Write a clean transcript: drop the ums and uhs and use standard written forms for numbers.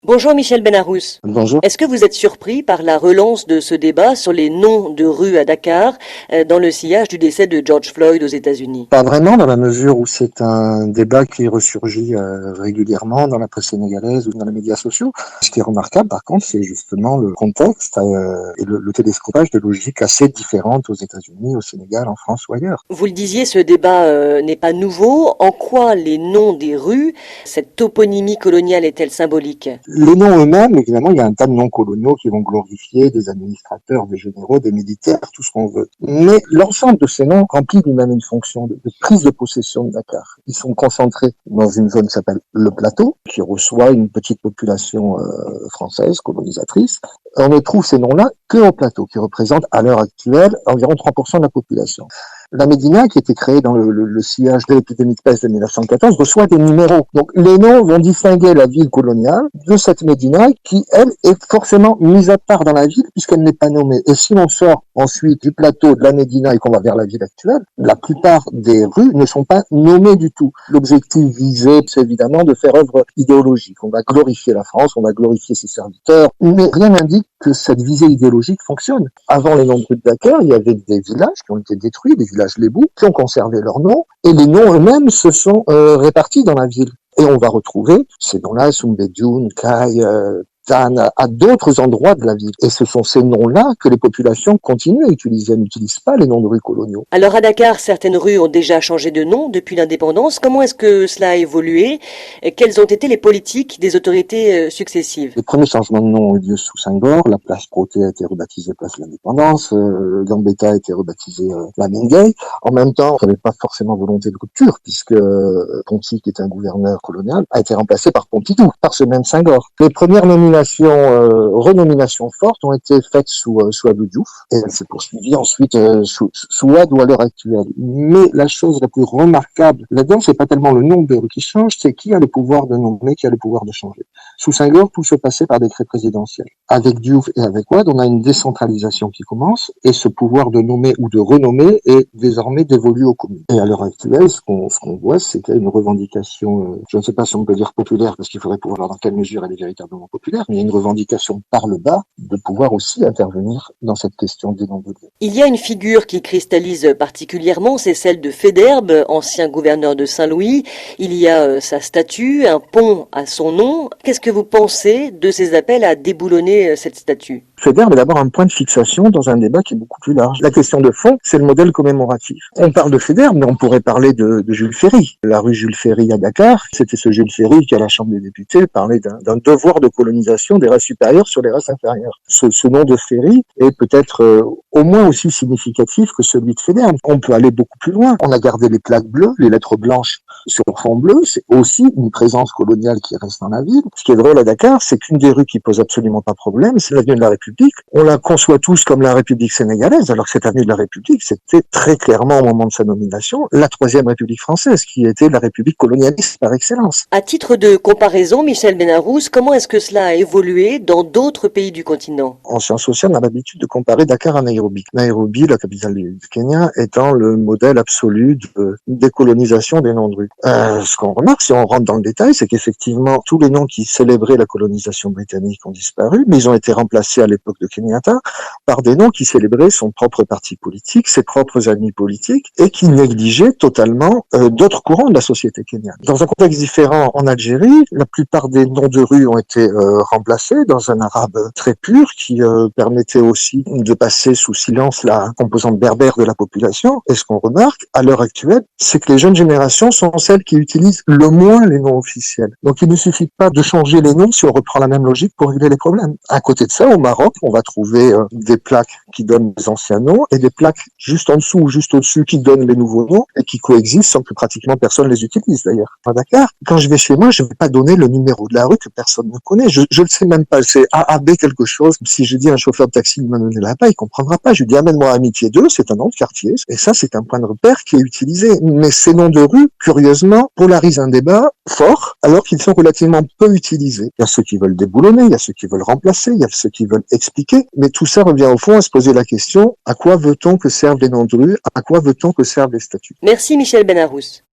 Bonjour Michel Benarous. Bonjour. Est-ce que vous êtes surpris par la relance de ce débat sur les noms de rues à Dakar dans le sillage du décès de George Floyd aux États-Unis? Pas vraiment, dans la mesure où c'est un débat qui ressurgit régulièrement dans la presse sénégalaise ou dans les médias sociaux. Ce qui est remarquable, par contre, c'est justement le contexte et le télescopage de logiques assez différentes aux États-Unis, au Sénégal, en France ou ailleurs. Vous le disiez, ce débat n'est pas nouveau. En quoi les noms des rues, cette toponymie coloniale est-elle symbolique? Les noms eux-mêmes, évidemment, il y a un tas de noms coloniaux qui vont glorifier des administrateurs, des généraux, des militaires, tout ce qu'on veut. Mais l'ensemble de ces noms remplit lui-même une fonction de prise de possession de Dakar. Ils sont concentrés dans une zone qui s'appelle le Plateau, qui reçoit une petite population française, colonisatrice. On ne trouve ces noms-là que au Plateau, qui représente à l'heure actuelle environ 3% de la population. La Médina, qui a été créée dans le sillage de l'épidémie de peste de 1914, reçoit des numéros. Donc les noms vont distinguer la ville coloniale de cette Médina qui, elle, est forcément mise à part dans la ville puisqu'elle n'est pas nommée. Et si on sort ensuite du plateau de la Médina et qu'on va vers la ville actuelle, la plupart des rues ne sont pas nommées du tout. L'objectif visé, c'est évidemment de faire œuvre idéologique. On va glorifier la France, on va glorifier ses serviteurs, mais rien n'indique que cette visée idéologique fonctionne. Avant les noms de rue de Dakar, il y avait des villages qui ont été détruits, des villages lébous, qui ont conservé leurs noms, et les noms eux-mêmes se sont répartis dans la ville. Et on va retrouver ces noms-là, Soumbédioune, Kai, Tan, à d'autres endroits de la ville. Et ce sont ces noms-là que les populations continuent à utiliser. Elles n'utilisent pas les noms de rues coloniaux. Alors à Dakar, certaines rues ont déjà changé de nom depuis l'indépendance. Comment est-ce que cela a évolué? Et quelles ont été les politiques des autorités successives? Les premiers changements de nom ont eu lieu sous Senghor. La place Protet a été rebaptisée place de l'Indépendance. Gambetta a été rebaptisée Lamine. En même temps, il n'y avait pas forcément volonté de rupture, puisque Ponty, qui était un gouverneur colonial, a été remplacé par Pompidou, par ce même Senghor. Les premières renominations fortes ont été faites sous Abdou Diouf, et elle s'est poursuivie ensuite sous Wade ou à l'heure actuelle. Mais la chose la plus remarquable là-dedans, c'est pas tellement le nombre de rues qui change, c'est qui a le pouvoir de nommer, qui a le pouvoir de changer. Sous Senghor, tout se passait par décret présidentiel. Avec Diouf et avec Wade, on a une décentralisation qui commence, et ce pouvoir de nommer ou de renommer est désormais dévolu aux communes. Et à l'heure actuelle, ce qu'on voit, c'est qu'il y a une revendication, je ne sais pas si on peut dire populaire, parce qu'il faudrait pouvoir voir dans quelle mesure elle est véritablement populaire, mais il y a une revendication par le bas de pouvoir aussi intervenir dans cette question des noms de lieux. Il y a une figure qui cristallise particulièrement, c'est celle de Faidherbe, ancien gouverneur de Saint-Louis. Il y a sa statue, un pont à son nom. Qu'est-ce que vous pensez de ces appels à déboulonner cette statue? Faidherbe est d'abord un point de fixation dans un débat qui est beaucoup plus large. La question de fond, c'est le modèle commémoratif. On parle de Faidherbe, mais on pourrait parler de Jules Ferry. La rue Jules Ferry à Dakar, c'était ce Jules Ferry qui, à la Chambre des députés, parlait d'un devoir de colonisation des races supérieures sur les races inférieures. Ce nom de Ferry est peut-être au moins aussi significatif que celui de Faidherbe. On peut aller beaucoup plus loin. On a gardé les plaques bleues, les lettres blanches sur fond bleu. C'est aussi une présence coloniale qui reste dans la ville. Ce qui est drôle à Dakar, c'est qu'une des rues qui pose absolument pas problème, c'est l'avenue de la République. On la conçoit tous comme la République sénégalaise, alors que cette avenue de la République, c'était très clairement au moment de sa nomination la troisième République française, qui était la République colonialiste par excellence. À titre de comparaison, Michel Benarous, comment est-ce que cela a évolué dans d'autres pays du continent? En sciences sociales, on a l'habitude de comparer Dakar à Nairobi. Nairobi, la capitale du Kenya, étant le modèle absolu de décolonisation des noms de rue. Ce qu'on remarque, si on rentre dans le détail, c'est qu'effectivement, tous les noms qui célébraient la colonisation britannique ont disparu, mais ils ont été remplacés à l'époque de Kenyatta par des noms qui célébraient son propre parti politique, ses propres amis politiques, et qui négligeaient totalement d'autres courants de la société kenyane. Dans un contexte différent, en Algérie, la plupart des noms de rues ont été remplacés dans un arabe très pur qui permettait aussi de passer sous silence la composante berbère de la population. Et ce qu'on remarque à l'heure actuelle, c'est que les jeunes générations sont celles qui utilisent le moins les noms officiels. Donc il ne suffit pas de changer les noms si on reprend la même logique pour régler les problèmes. À côté de ça, au Maroc, on va trouver des plaques qui donnent les anciens noms et des plaques juste en dessous ou juste au-dessus qui donnent les nouveaux noms et qui coexistent sans que pratiquement personne les utilise d'ailleurs. À Dakar, quand je vais chez moi, je ne vais pas donner le numéro de la rue que personne ne connaît. Je le sais même pas. C'est AAB quelque chose. Si je dis à un chauffeur de taxi de me donner là-bas, il comprendra pas. Je lui dis amène-moi à Amitié 2, c'est un nom de quartier. Et ça, c'est un point de repère qui est utilisé. Mais ces noms de rue, curieusement, polarisent un débat fort alors qu'ils sont relativement peu utilisés. Il y a ceux qui veulent déboulonner, il y a ceux qui veulent remplacer, il y a ceux qui veulent expliquer. Mais tout ça revient au fond à se poser la question, à quoi veut-on que servent les noms de rue? À quoi veut-on que servent les statuts? Merci Michel Benarous.